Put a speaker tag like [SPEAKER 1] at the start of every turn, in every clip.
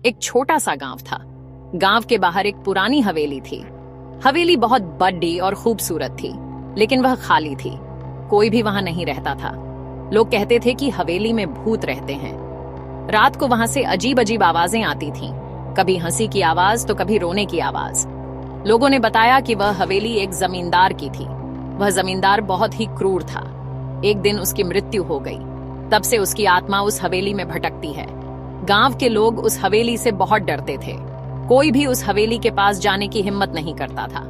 [SPEAKER 1] एक छोटा सा गांव था। गांव के बाहर एक पुरानी हवेली थी। हवेली बहुत बड़ी और खूबसूरत थी, लेकिन वह खाली थी। कोई भी वहां नहीं रहता था। लोग कहते थे कि हवेली में भूत रहते हैं। रात को वहां से अजीब अजीब आवाजें आती थीं, कभी हंसी की आवाज तो कभी रोने की आवाज। लोगों ने बताया कि वह हवेली एक जमींदार की थी। वह जमींदार बहुत ही क्रूर था। एक दिन उसकी मृत्यु हो गई। तब से उसकी आत्मा उस हवेली में भटकती है। गांव के लोग उस हवेली से बहुत डरते थे। कोई भी उस हवेली के पास जाने की हिम्मत नहीं करता था।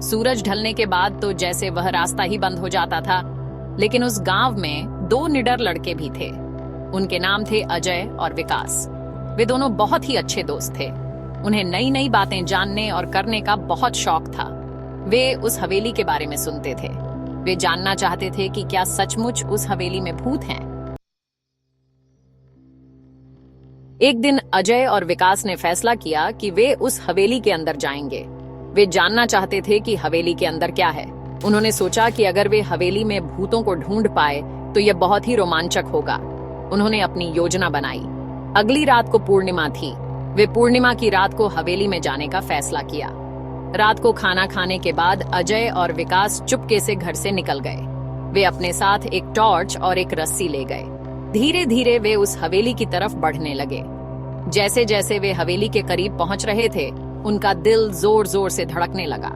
[SPEAKER 1] सूरज ढलने के बाद तो जैसे वह रास्ता ही बंद हो जाता था। लेकिन उस गांव में दो निडर लड़के भी थे। उनके नाम थे अजय और विकास। वे दोनों बहुत ही अच्छे दोस्त थे। उन्हें नई नई बातें जानने और करने का बहुत शौक था। वे उस हवेली के बारे में सुनते थे। वे जानना चाहते थे कि क्या सचमुच उस हवेली में भूत हैं। एक दिन अजय और विकास ने फैसला किया कि वे उस हवेली के अंदर जाएंगे। वे जानना चाहते थे कि हवेली के अंदर क्या है। उन्होंने सोचा कि अगर वे हवेली में भूतों को ढूंढ पाए तो यह बहुत ही रोमांचक होगा। उन्होंने अपनी योजना बनाई। अगली रात को पूर्णिमा थी। वे पूर्णिमा की रात को हवेली में जाने का फैसला किया। रात को खाना खाने के बाद अजय और विकास चुपके से घर से निकल गए। वे अपने साथ एक टॉर्च और एक रस्सी ले गए। धीरे धीरे वे उस हवेली की तरफ बढ़ने लगे। जैसे जैसे वे हवेली के करीब पहुंच रहे थे, उनका दिल जोर जोर से धड़कने लगा।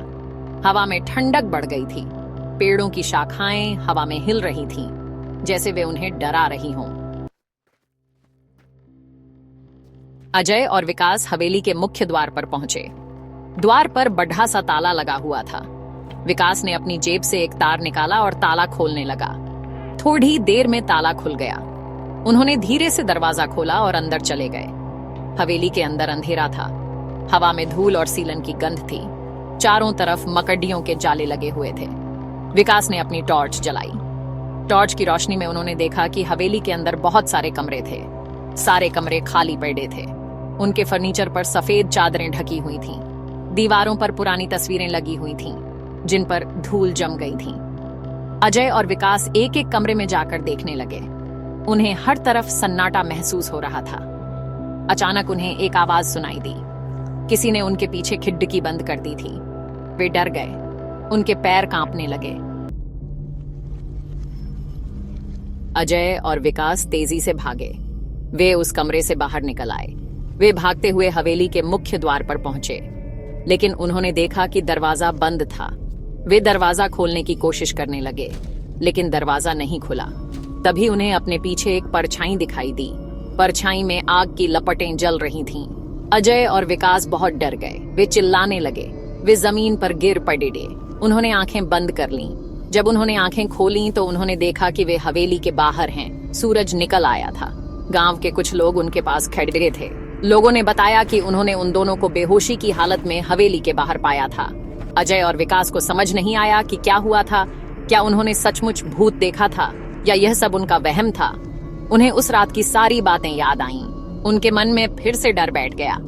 [SPEAKER 1] हवा में ठंडक बढ़ गई थी। पेड़ों की शाखाएं हवा में हिल रही थीं, जैसे वे उन्हें डरा रही हों। अजय और विकास हवेली के मुख्य द्वार पर पहुंचे। द्वार पर बढ़ा सा ताला लगा हुआ था। विकास ने अपनी जेब से एक तार निकाला और ताला खोलने लगा। थोड़ी देर में ताला खुल गया। उन्होंने धीरे से दरवाजा खोला और अंदर चले गए। हवेली के अंदर अंधेरा था। हवा में धूल और सीलन की गंध थी। चारों तरफ मकड़ियों के जाले लगे हुए थे। विकास ने अपनी टॉर्च जलाई। टॉर्च की रोशनी में उन्होंने देखा कि हवेली के अंदर बहुत सारे कमरे थे। सारे कमरे खाली पड़े थे। उनके फर्नीचर पर सफेद चादरें ढकी हुई थीं। दीवारों पर पुरानी तस्वीरें लगी हुई थीं, जिन पर धूल जम गई थी। अजय और विकास एक एक कमरे में जाकर देखने लगे। उन्हें हर तरफ सन्नाटा महसूस हो रहा था। अचानक उन्हें एक आवाज सुनाई दी। किसी ने उनके पीछे खिड़की बंद कर दी थी। वे डर गए। उनके पैर कांपने लगे। अजय और विकास तेजी से भागे। वे उस कमरे से बाहर निकल आए। वे भागते हुए हवेली के मुख्य द्वार पर पहुंचे, लेकिन उन्होंने देखा कि दरवाजा बंद था। वे दरवाजा खोलने की कोशिश करने लगे, लेकिन दरवाजा नहीं खुला। तभी उन्हें अपने पीछे एक परछाई दिखाई दी। परछाई में आग की लपटें जल रही थीं। अजय और विकास बहुत डर गए। वे चिल्लाने लगे। वे जमीन पर गिर पड़े। उन्होंने आंखें बंद कर लीं। जब उन्होंने आंखें खोलीं तो उन्होंने देखा कि वे हवेली के बाहर हैं। सूरज निकल आया था। गांव के कुछ लोग उनके पास खड़े थे। लोगों ने बताया कि उन्होंने उन दोनों को बेहोशी की हालत में हवेली के बाहर पाया था। अजय और विकास को समझ नहीं आया कि क्या हुआ था। क्या उन्होंने सचमुच भूत देखा था या यह सब उनका वहम था। उन्हें उस रात की सारी बातें याद आईं। उनके मन में फिर से डर बैठ गया।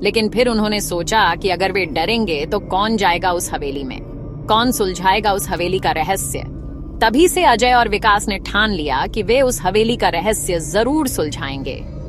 [SPEAKER 1] लेकिन फिर उन्होंने सोचा कि अगर वे डरेंगे तो कौन जाएगा उस हवेली में, कौन सुलझाएगा उस हवेली का रहस्य। तभी से अजय और विकास ने ठान लिया कि वे उस हवेली का रहस्य जरूर सुलझाएंगे।